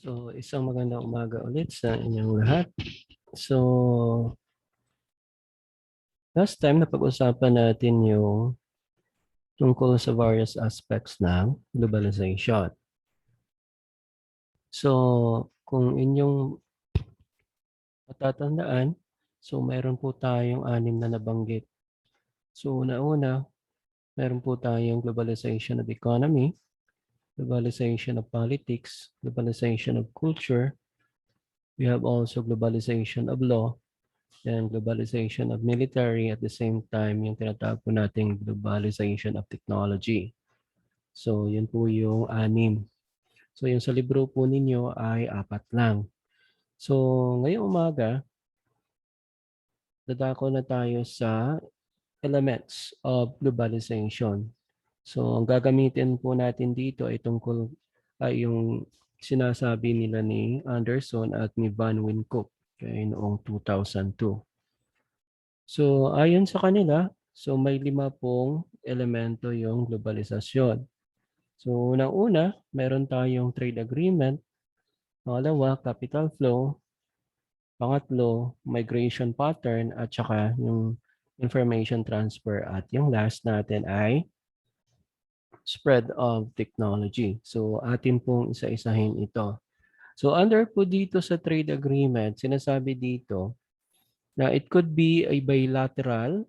So, isang magandang umaga ulit sa inyong lahat. So, last time napag-usapan natin yung tungkol sa various aspects ng globalization. So, kung inyong matatandaan, so mayroon po tayong 6 na nabanggit. So, una-una, meron po tayong globalization of economy, globalization of politics, globalization of culture. We have also globalization of law, and globalization of military, at the same time yung tinatawag po nating globalization of technology. So yun po yung 6. So yung sa libro po ninyo ay 4 lang. So ngayong umaga, dadako na tayo sa elements of globalization. So ang gagamitin po natin dito ay tungkol ay yung sinasabi nila ni Anderson at ni Van Wynkoop noong 2002. So ayon sa kanila, so may 5 pong elemento yung globalisasyon. So unang-una, meron tayong trade agreement. Pangalawa, capital flow. Pangatlo, migration pattern at saka yung information transfer. At yung last natin ay spread of technology. So atin pong isa-isahin ito. So under po dito sa trade agreement, sinasabi dito na it could be a bilateral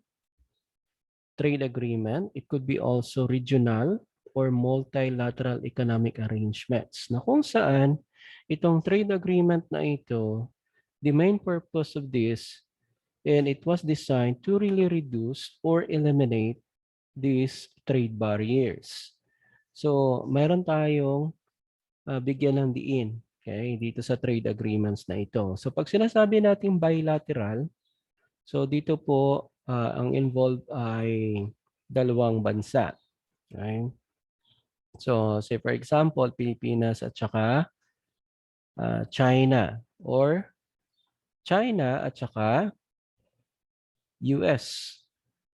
trade agreement. It could be also regional or multilateral economic arrangements na kung saan itong trade agreement na ito, the main purpose of this, and it was designed to really reduce or eliminate these trade barriers. So, mayroon tayong bigyan ng diin, okay, dito sa trade agreements na ito. So, pag sinasabi natin bilateral, so dito po ang involved ay dalawang bansa. Okay? So say for example, Pilipinas at saka China, or China at saka US.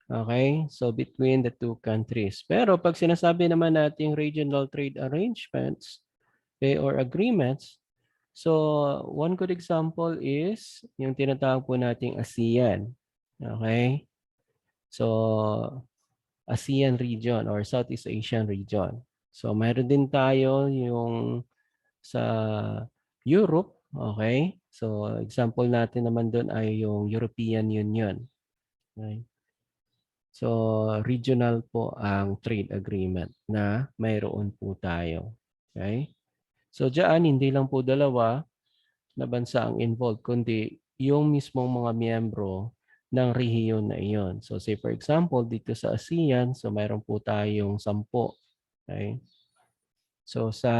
Okay? So between the two countries. Pero pag sinasabi naman nating regional trade arrangements, okay, or agreements, so one good example is yung tinatawag po nating ASEAN. Okay? So ASEAN region or Southeast Asian region. So mayroon din tayo yung sa Europe, okay? So example natin naman doon ay yung European Union. Okay? So regional po ang trade agreement na mayroon po tayo. Okay? So diyan hindi lang po dalawa na bansa ang involved, kundi yung mismong mga miyembro ng rehiyon na iyon. So say for example, dito sa ASEAN, so mayroon po tayong 10. Okay? So sa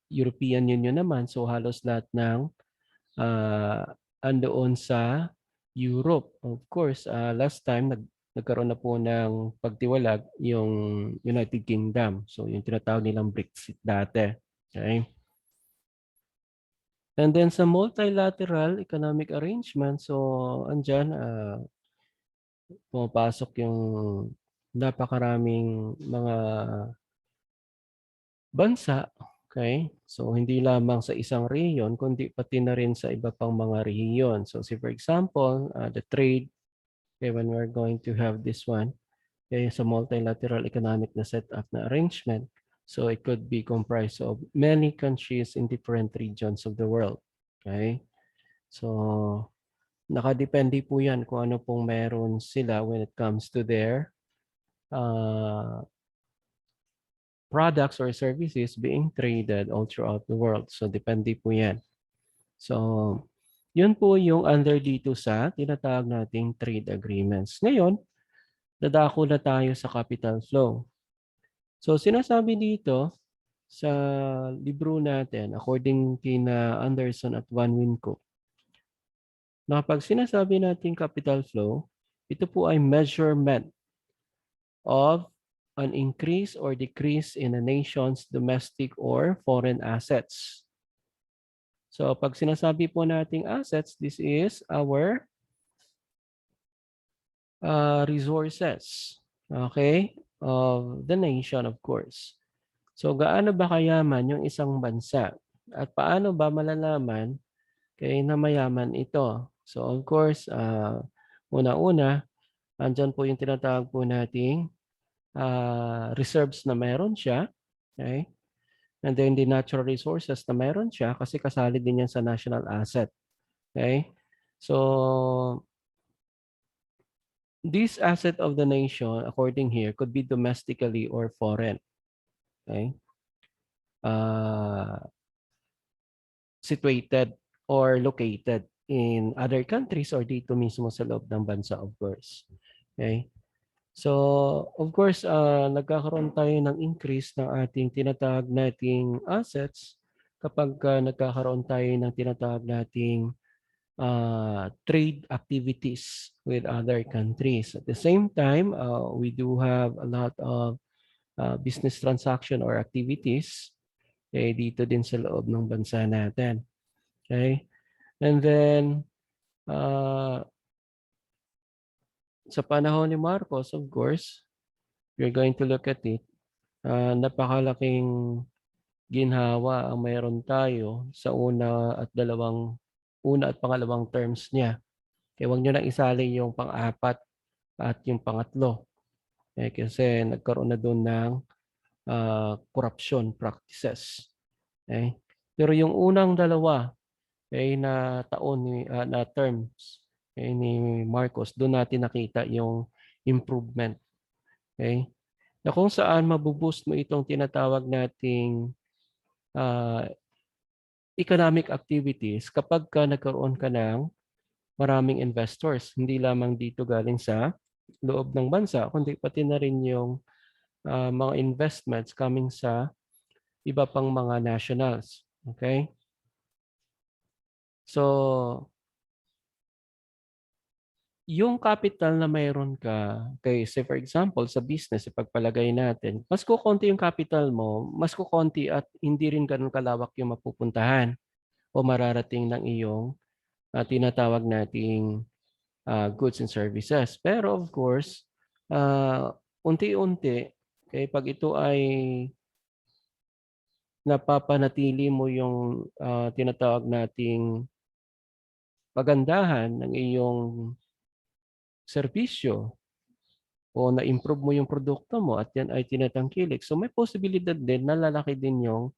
European Union naman, so halos lahat ng andoon sa Europe. Of course, last time nagkaroon na po ng pagtiwalag yung United Kingdom. So yung tinatawag nilang Brexit dati. Okay? And then sa multilateral economic arrangement, so andyan, pumapasok yung napakaraming mga bansa. Okay? So hindi lamang sa isang rehiyon, kundi pati na rin sa iba pang mga rehiyon. So say for example, the trade, okay, when we're going to have this one, okay, sa multilateral economic na setup na arrangement, so it could be comprised of many countries in different regions of the world. Okay? So, nakadepende po yan kung ano pong meron sila when it comes to their products or services being traded all throughout the world. So, depende po yan. So, yun po yung under dito sa tinatawag nating trade agreements. Ngayon, dadako na tayo sa capital flow. So, sinasabi dito sa libro natin, according kina Anderson at Van Wynkoop, na pag sinasabi natin capital flow, ito po ay measurement of an increase or decrease in a nation's domestic or foreign assets. So pag sinasabi po nating assets, this is our resources, okay, of the nation, of course. So gaano ba kayaman yung isang bansa? At paano ba malalaman na mayaman ito? So of course, una-una, andiyan po yung tinatawag po nating reserves na meron siya, okay? And then the natural resources na meron siya kasi kasali din yan sa national asset, okay? So this asset of the nation, according here, could be domestically or foreign, okay? Uh, Situated or located in other countries or dito mismo sa loob ng bansa, of course. Okay? So, of course, nagkakaroon tayo ng increase ng ating tinatawag nating assets kapag nagkakaroon tayo ng tinatawag nating trade activities with other countries. At the same time, we do have a lot of business transaction or activities dito din sa loob ng bansa natin. Okay? And then, sa panahon ni Marcos, of course, you're going to look at it, napakalaking ginhawa ang mayroon tayo sa una at pangalawang terms niya. Kaya huwag niyo na isali yung pang-apat at yung pangatlo. Kasi nagkaroon na doon ng corruption practices. Okay? Pero yung unang dalawa na taon na terms ni Marcos, doon natin nakita yung improvement. Okay? Na kung saan mabuboost mo itong tinatawag nating uh, economic activities kapag nagkaroon ka ng maraming investors. Hindi lamang dito galing sa loob ng bansa, kundi pati na rin yung mga investments coming sa iba pang mga nationals. Okay? So, yung capital na mayroon ka, say for example, sa business, ipagpalagay natin, mas kukonti yung capital mo, mas kukonti at hindi rin ganun kalawak yung mapupuntahan o mararating ng iyong tinatawag nating goods and services. Pero of course, unti-unti, pag ito ay napapanatili mo yung tinatawag nating pagandahan ng iyong serbisyo o na-improve mo yung produkto mo at yan ay tinatangkilik. So may posibilidad din na lalaki din yung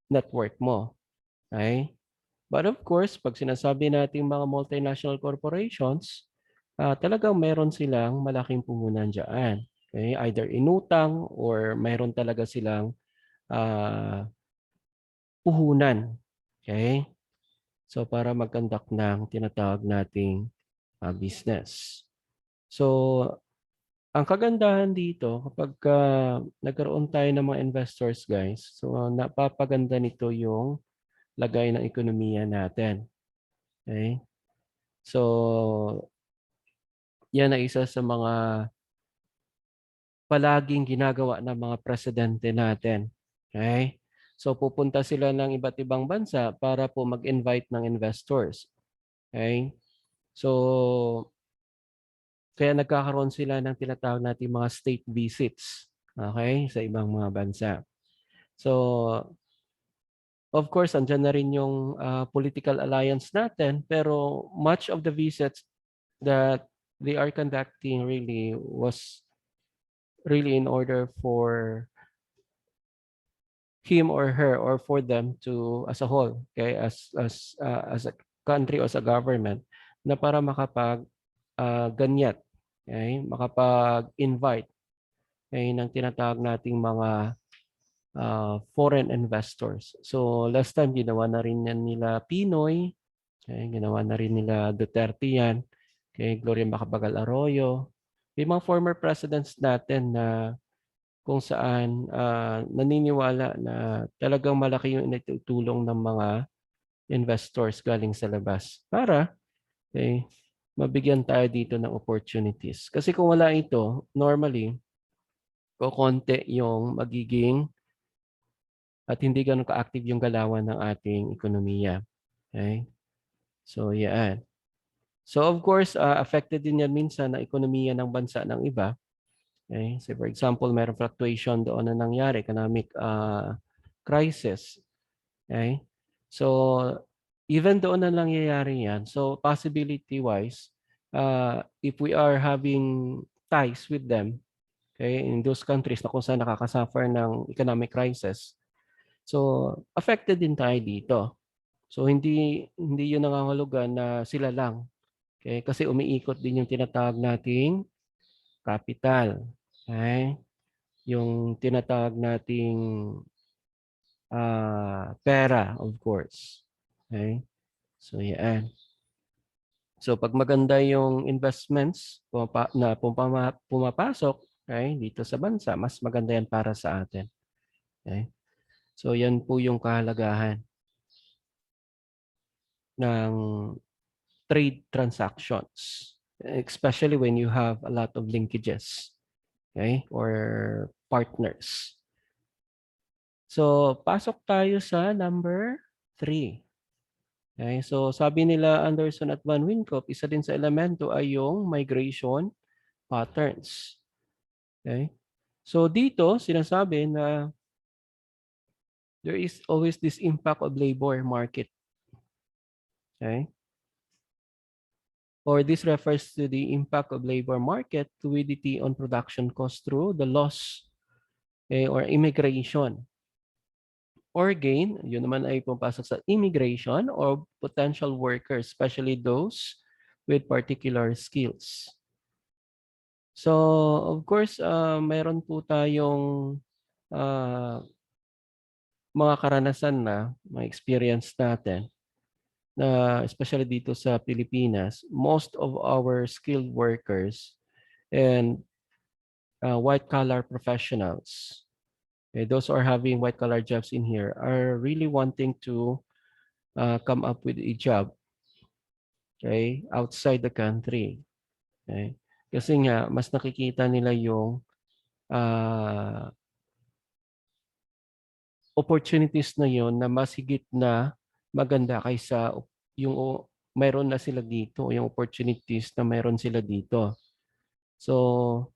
network mo. Okay? But of course, pag sinasabi nating mga multinational corporations, talagang meron silang malaking puhunan dyan. Okay? Either inutang or meron talaga silang puhunan. Okay? So para mag-conduct ng tinatawag nating business. So ang kagandahan dito kapag nagkaroon tayo ng mga investors, guys, so napapaganda nito yung lagay ng ekonomiya natin. Okay? So yan ay isa sa mga palaging ginagawa ng mga presidente natin. Okay? So pupunta sila ng iba't ibang bansa para po mag-invite ng investors. Okay? So kaya nagkakaroon sila ng tinatawag nating mga state visits, okay, sa ibang mga bansa. So, of course, andyan na rin yung political alliance natin, pero much of the visits that they are conducting really was really in order for him or her or for them to as a whole, okay, as a country or as a government na para makapag ganyat, okay, makapag-invite ng tinatawag nating mga foreign investors. So last time ginawa na rin yan nila Pinoy, okay, ginawa na rin nila Duterte yan, okay, Gloria Macapagal Arroyo. May mga former presidents natin na kung saan naniniwala na talagang malaki yung initutulong ng mga investors galing sa labas para mabigyan tayo dito ng opportunities. Kasi kung wala ito, normally, kokonti yung magiging at hindi ganun ka-active yung galawan ng ating ekonomiya. Okay? So, yan. So, of course, affected din yan minsan ang ekonomiya ng bansa ng iba. Okay? So, for example, mayroong fluctuation doon na nangyari, economic crisis. Okay? So, even doon na nangyayari yan. So, possibility-wise, if we are having ties with them, okay, in those countries na kung saan nakakasuffer ng economic crisis, so affected din tayo dito. So, hindi yun nangangahulugan na sila lang. Okay? Kasi umiikot din yung tinatawag nating capital. Okay? Yung tinatawag nating pera, of course. Okay? So, yan. So, pag maganda yung investments na pumapasok, okay, dito sa bansa, mas maganda yan para sa atin. Okay? So, yan po yung kahalagahan ng trade transactions, especially when you have a lot of linkages, okay, or partners. So, pasok tayo sa number 3. Okay, so sabi nila Anderson at Van Winkop, isa din sa elemento ay yung migration patterns. Okay? So dito sinasabi na there is always this impact of labor market. Okay? Or this refers to the impact of labor market fluidity on production cost through the loss, or immigration. Or gain, yun naman ay pumapasok sa immigration or potential workers, especially those with particular skills. So, of course, meron po tayong uh, mga karanasan na, mga experience natin na especially dito sa Pilipinas, most of our skilled workers and white-collar professionals, okay, those are having white-collar jobs in here are really wanting to come up with a job, okay, outside the country. Okay? Kasi nga, mas nakikita nila yung uh, opportunities na yon na mas higit na maganda kaysa yung mayroon na sila dito, yung opportunities na mayroon sila dito. So,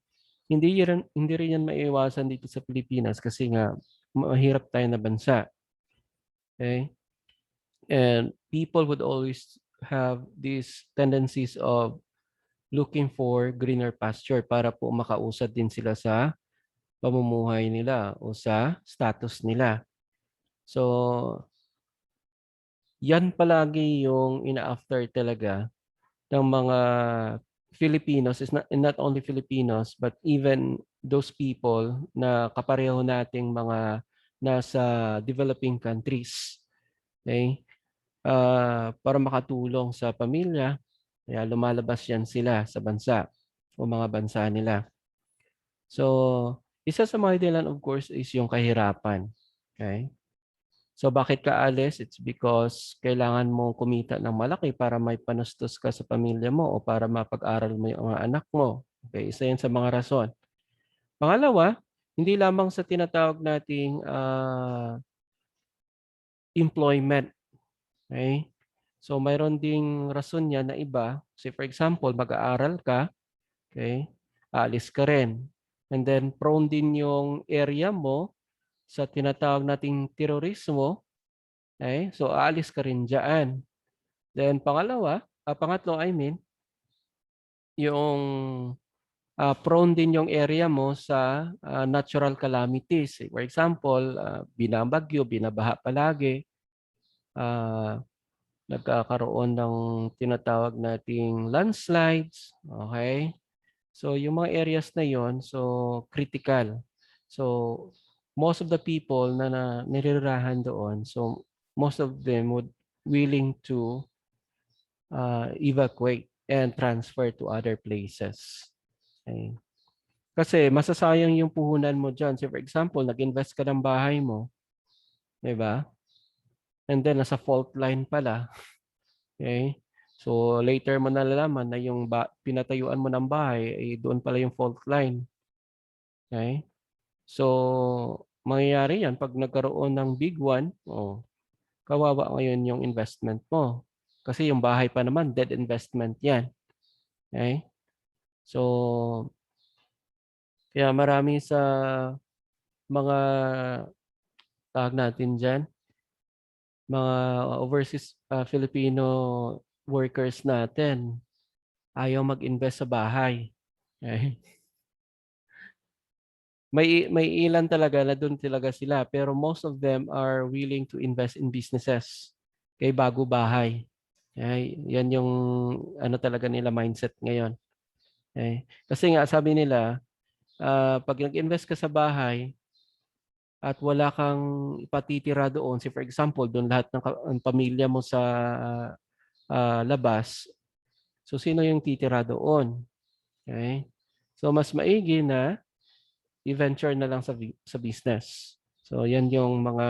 hindi rin yan maiiwasan dito sa Pilipinas kasi nga mahirap tayo na bansa. Okay? And people would always have these tendencies of looking for greener pasture para po makausad din sila sa pamumuhay nila o sa status nila. So, yan palagi yung ina-after talaga ng mga Filipinos, is not only Filipinos, but even those people na kapareho nating mga nasa developing countries. Okay? Para makatulong sa pamilya, kaya lumalabas yan sila sa bansa o mga bansa nila. So, isa sa mga dahilan of course is yung kahirapan. Okay? So bakit ka alis? It's because kailangan mo kumita ng malaki para may panustos ka sa pamilya mo o para mapag-aral mo yung mga anak mo. Okay, isa yan sa mga rason. Pangalawa, hindi lamang sa tinatawag nating employment. Okay? So mayroon ding rason niya na iba. Say for example, mag-aaral ka, okay? Aalis ka rin. And then prone din yung area mo sa tinatawag nating terorismo. Okay? So aalis ka rin diyan. Then pangatlo I mean, yung prone din yung area mo sa natural calamities. For example, binabagyo, binabaha palagi, uh, nagkakaroon ng tinatawag nating landslides, okay? So yung mga areas na yon, so critical. So most of the people na nirirahan doon, so most of them would willing to evacuate and transfer to other places. Okay. Kasi masasayang yung puhunan mo dyan. So for example, nag-invest ka ng bahay mo, di ba? And then nasa fault line pala. Okay? So later mo nalalaman na yung pinatayuan mo ng bahay, doon pala yung fault line. Okay? So mangyayari yan pag nagkaroon ng big one, kawawa ngayon yung investment mo. Kasi yung bahay pa naman, dead investment yan. Okay? So, kaya marami sa mga tawag natin dyan, mga overseas Filipino workers natin ayaw mag-invest sa bahay. Okay? May ilan talaga na doon talaga sila pero most of them are willing to invest in businesses. Kay bago bahay. Okay? Yan yung ano talaga nila mindset ngayon. Okay? Kasi nga sabi nila, pag nag-invest ka sa bahay at wala kang ipatitira doon, say for example, doon lahat ng ang pamilya mo sa labas, so sino yung titira doon? Okay? So mas maigi na i-venture na lang sa business. So yan yung mga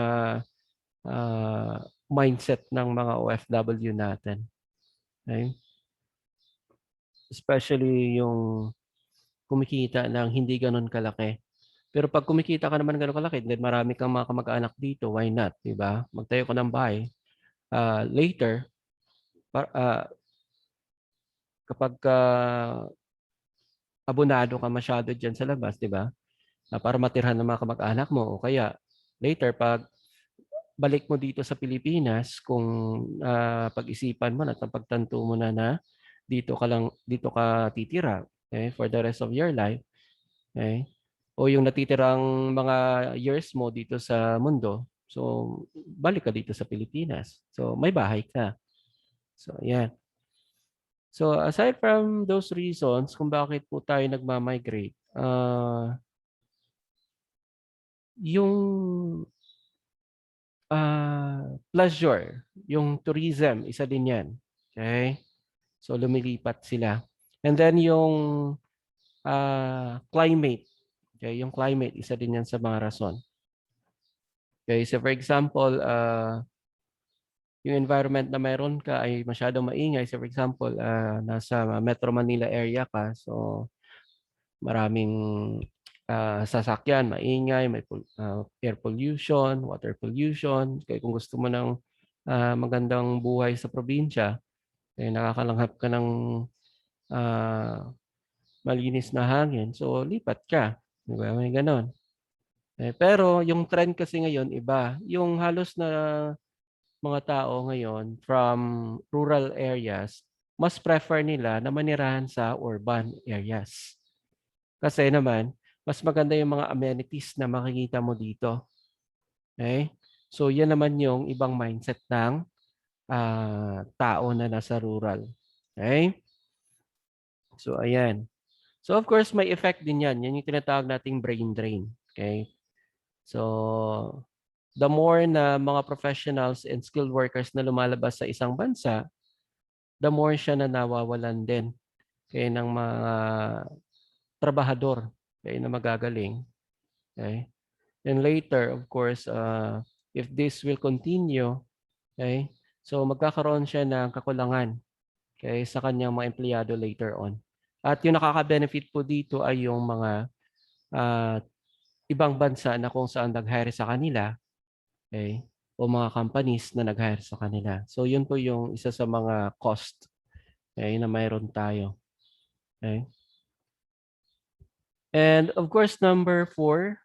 mindset ng mga OFW natin. Okay? Especially yung kumikita ng hindi ganoon kalaki. Pero pag kumikita ka naman gano'n kalaki, then marami kang mga kamag-anak dito, why not, 'di ba? Magtayo ka ng bahay. Later, kapag abonado ka masyado diyan sa labas, 'di ba? Para matirhan ng mga kamag-anak mo o kaya later pag balik mo dito sa Pilipinas kung pag-isipan mo na at pagtanto mo na dito ka titira, okay, for the rest of your life, okay? O yung natitirang mga years mo dito sa mundo, so balik ka dito sa Pilipinas. So may bahay ka. So ayan. So aside from those reasons kung bakit po tayo nagma-migrate, yung pleasure, yung tourism, isa din yan. Okay? So lumilipat sila. And then yung climate. Okay? Yung climate, isa din yan sa mga rason. Okay? So for example, yung environment na meron ka ay masyadong maingay. So for example, nasa Metro Manila area ka. So maraming sasakyan, maingay, may air pollution, water pollution. Kaya kung gusto mo ng magandang buhay sa probinsya, eh, nakakalanghap ka ng malinis na hangin. So lipat ka. Di ba? May ganon. Pero yung trend kasi ngayon iba. Yung halos na mga tao ngayon from rural areas, mas prefer nila na manirahan sa urban areas. Kasi naman, mas maganda yung mga amenities na makikita mo dito. Okay? So, yan naman yung ibang mindset ng tao na nasa rural. Okay? So, ayan. So, of course, may effect din yan. Yan yung tinatawag nating brain drain. Okay? So, the more na mga professionals and skilled workers na lumalabas sa isang bansa, the more siya na nawawalan din kaya ng mga trabahador kaya na magagaling. Okay? And later, of course, if this will continue, okay, so magkakaroon siya ng kakulangan okay, sa kanyang mga empleyado later on. At yung nakaka-benefit po dito ay yung mga ibang bansa na kung saan nag-hire sa kanila, okay, o mga companies na nag-hire sa kanila. So yun po yung isa sa mga cost okay, na mayroon tayo. Okay? And of course, number 4,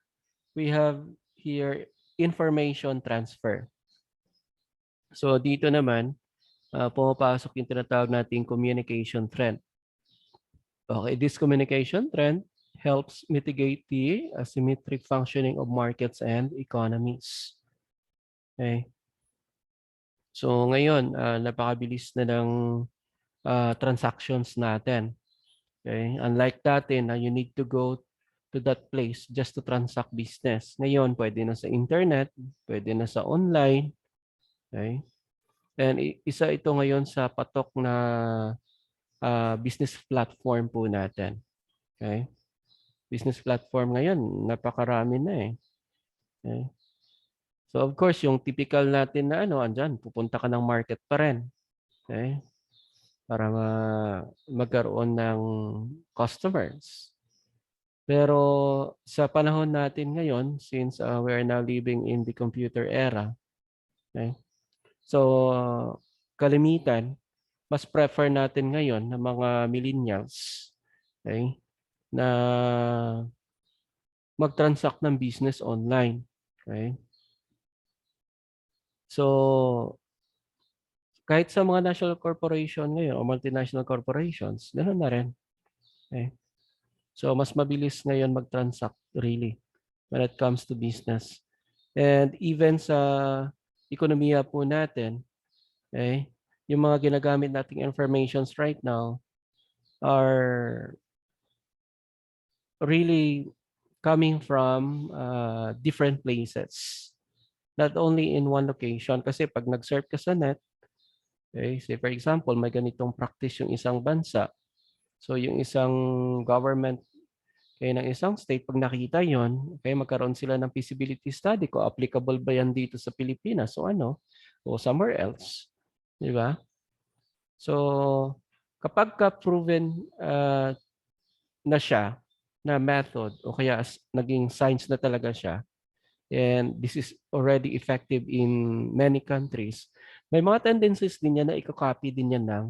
we have here information transfer. So dito naman, pumapasok yung tinatawag nating communication trend. Okay, this communication trend helps mitigate the asymmetric functioning of markets and economies. Okay. So ngayon, napakabilis na ng transactions natin. Okay? Unlike dati na you need to go to that place just to transact business. Ngayon, pwede na sa internet, pwede na sa online. Okay? And isa ito ngayon sa patok na business platform po natin. Okay? Business platform ngayon, napakarami na eh. Okay? So of course, yung typical natin na ano, andyan, pupunta ka ng market pa rin. Okay? Para magkaroon ng customers. Pero sa panahon natin ngayon, since we are now living in the computer era, okay? So kalimitan, mas prefer natin ngayon ng mga millennials, okay, na mag-transact ng business online. Okay? So, kahit sa mga national corporation ngayon o multinational corporations, gano'n na rin, eh. So, mas mabilis ngayon mag-transact really when it comes to business. And even sa ekonomiya po natin, eh, yung mga ginagamit nating informations right now are really coming from different places. Not only in one location. Kasi pag nag-surf ka sa net, okay, say for example, may ganitong practice yung isang bansa. So yung isang government kaya ng isang state, pag nakita yon, okay, magkaroon sila ng feasibility study kung applicable ba yan dito sa Pilipinas o ano, o somewhere else. Di ba? So, kapag ka-proven na siya, na method, o kaya naging science na talaga siya, and this is already effective in many countries, may mga tendencies din yan na i-copy din yan ng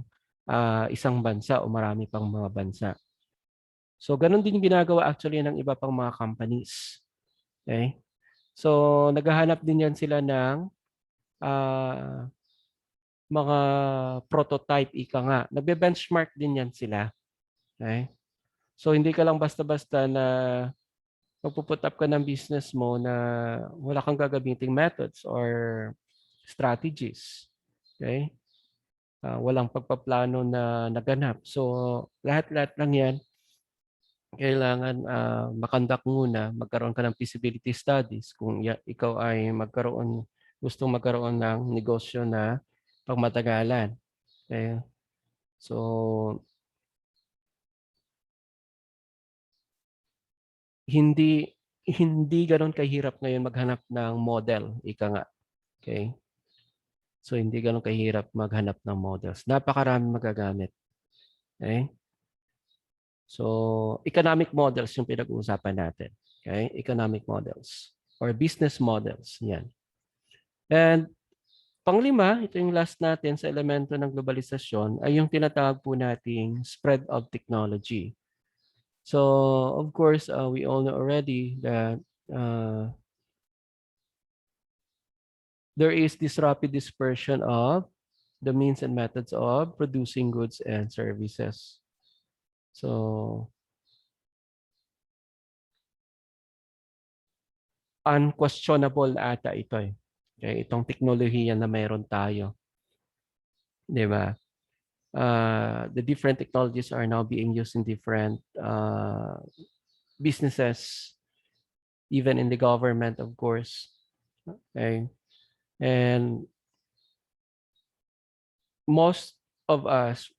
isang bansa o marami pang mga bansa. So, ganun din yung ginagawa actually ng iba pang mga companies. Okay? So, naghahanap din yan sila ng mga prototype, ika nga. Nagbe-benchmark din yan sila. Okay? So, hindi ka lang basta-basta na magpuput up ka ng business mo na wala kang gagamiting methods or strategies. Okay? Walang pagpaplano na naganap. So, lahat-lahat lang yan, kailangan makandak muna, magkaroon ka ng feasibility studies kung ikaw ay gustong magkaroon ng negosyo na pangmatagalan. Okay? So, hindi hindi ganoon kahirap ngayon maghanap ng model, ika nga. Okay? So, hindi ganoon kahirap maghanap ng models. Napakaraming magagamit. Okay? So, economic models yung pinag-uusapan natin. Okay? Economic models or business models. Yan. And panglima, ito yung last natin sa elemento ng globalisasyon, ay yung tinatawag po nating spread of technology. So, of course, we all know already that there is this rapid dispersion of the means and methods of producing goods and services. So, unquestionable ata ito eh. Okay, itong teknolohiya na mayroon tayo. Di ba? The different technologies are now being used in different businesses, even in the government, of course. Okay? And most of us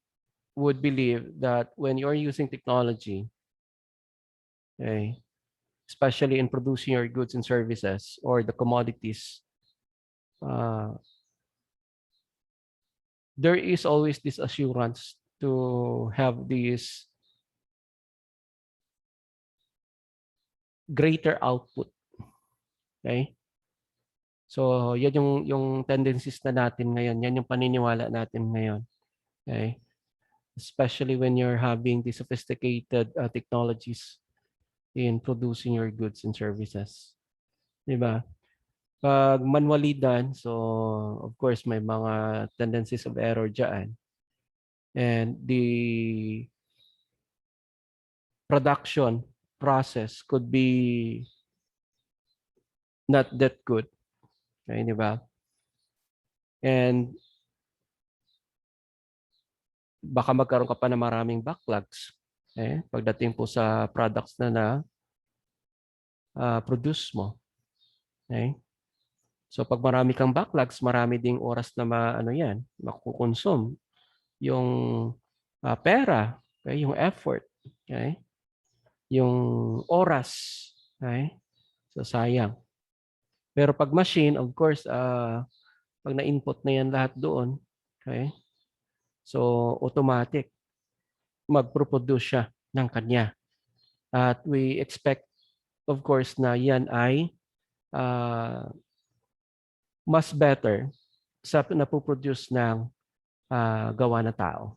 would believe that when you're using technology, okay, especially in producing your goods and services or the commodities, uh, there is always this assurance to have this greater output. Okay? So, yan yung tendencies na natin ngayon. Yan yung paniniwala natin ngayon. Okay? Especially when you're having the sophisticated technologies in producing your goods and services. Diba? Pag manually done, so of course may mga tendencies of error dyan. And the production process could be not that good. Okay, diba? And baka magkaroon ka pa ng maraming backlogs. Okay? Pagdating po sa products na produce mo. Okay? So pag marami kang backlogs, marami ding oras na makukonsume. Yung pera, okay? Yung effort, okay? Yung oras, okay? So sayang. Pero pag machine, of course, pag na-input na yan lahat doon, okay? So automatic, mag-produce siya ng kanya. At we expect, of course, na yan ay mas better sa napoproduce ng gawa na tao.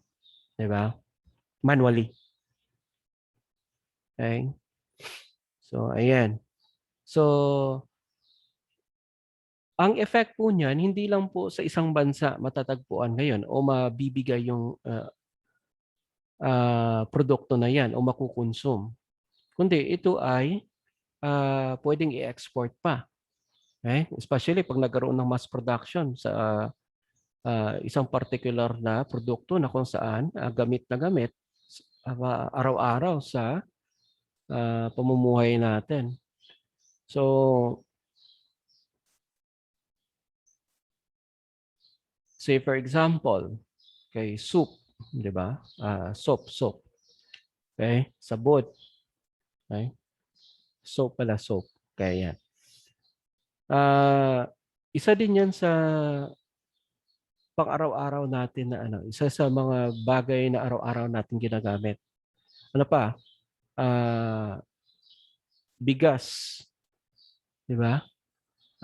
Diba? Manually. Okay? So, ayan. So, ang effect po niyan hindi lang po sa isang bansa matatagpuan ngayon o mabibigay yung, produkto na 'yan o makukonsume, kundi ito ay, puwedeng i-export pa, okey? Especially 'pag nagkaroon ng mass production sa, isang particular na produkto na kung saan, gamit na gamit araw-araw sa, pamumuhay natin. So, say for example, kay soup, 'di ba? Soap, okey, sabon, okey? Soap pala, soap, kaya yan. Ah, Isa din 'yan sa pang-araw-araw natin na ano, isa sa mga bagay na araw-araw nating ginagamit. Ano pa, ah, bigas, 'di ba?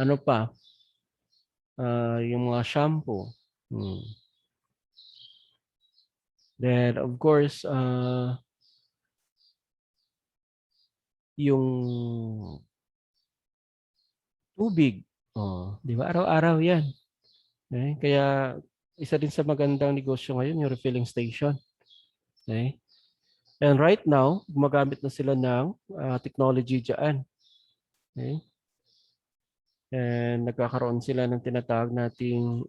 Ano pa, yung mga shampoo, hmm. Then of course, yung tubig, oh, 'di ba araw-araw 'yan, eh, kaya isa din sa magandang negosyo ngayon yung refilling station, okey? And right now, gumagamit na sila ng, technology diyaan, okey? And nagkakaroon sila ng tinatawag nating,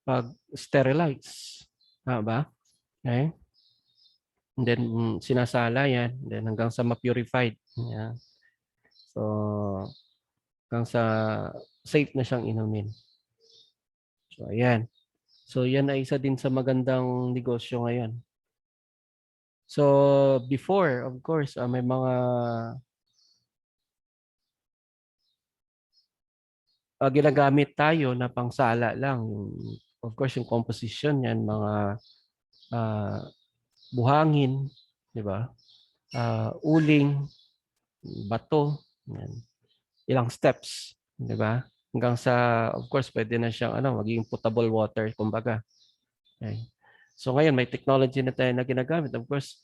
pag-sterilize, tama ba? Okey, and then sinasala 'yan, then hanggang sa ma-purified, 'yan. So, hanggang sa safe na siyang inumin. So, ayan. So, 'yan ay isa din sa magandang negosyo ngayon. So, before of course, may mga, ginagamit tayo na pangsala lang, of course yung composition niyan mga, ah, buhangin, 'di ba? Uling, bato, 'yan. Ilang steps, 'di ba? Hanggang sa of course puwede na siyang ano, maging potable water kumbaga, okey. So ngayon may technology na tayo na ginagamit, of course,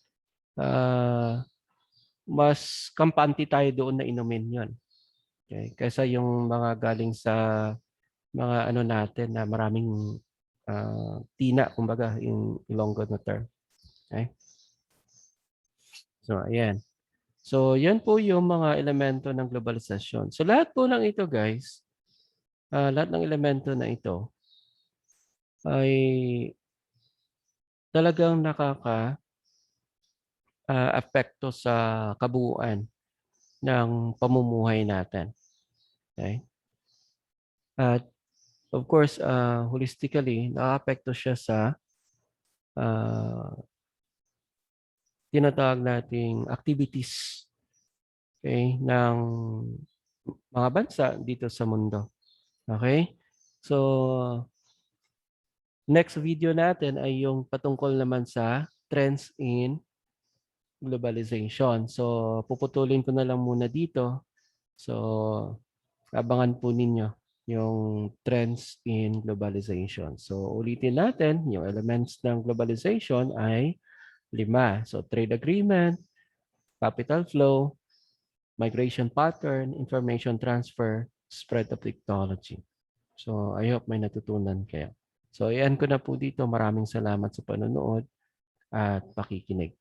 ah, mas kampante tayo doon na inumin 'yon, okey, kaysa yung mga galing sa mga ano natin na maraming, tina kumbaga in Ilonggo na term, okey. So ayan. So 'yan po yung mga elemento ng globalisasyon. So lahat po ng ito guys, lahat ng elemento na ito ay talagang apekto sa kabuuan ng pamumuhay natin, okey? At of course, holistically nakaapekto siya sa, ah, tinatawag nating activities, okey, ng mga bansa dito sa mundo, okey? So, next video natin ay yung patungkol naman sa trends in globalization. So, puputulin ko na lang muna dito. So, abangan po ninyo yung trends in globalization. So, ulitin natin, yung elements ng globalization ay 5. So, trade agreement, capital flow, migration pattern, information transfer, spread of technology. So, I hope may natutunan kayo. So, iyan ko na po dito. Maraming salamat sa panonood at pakikinig.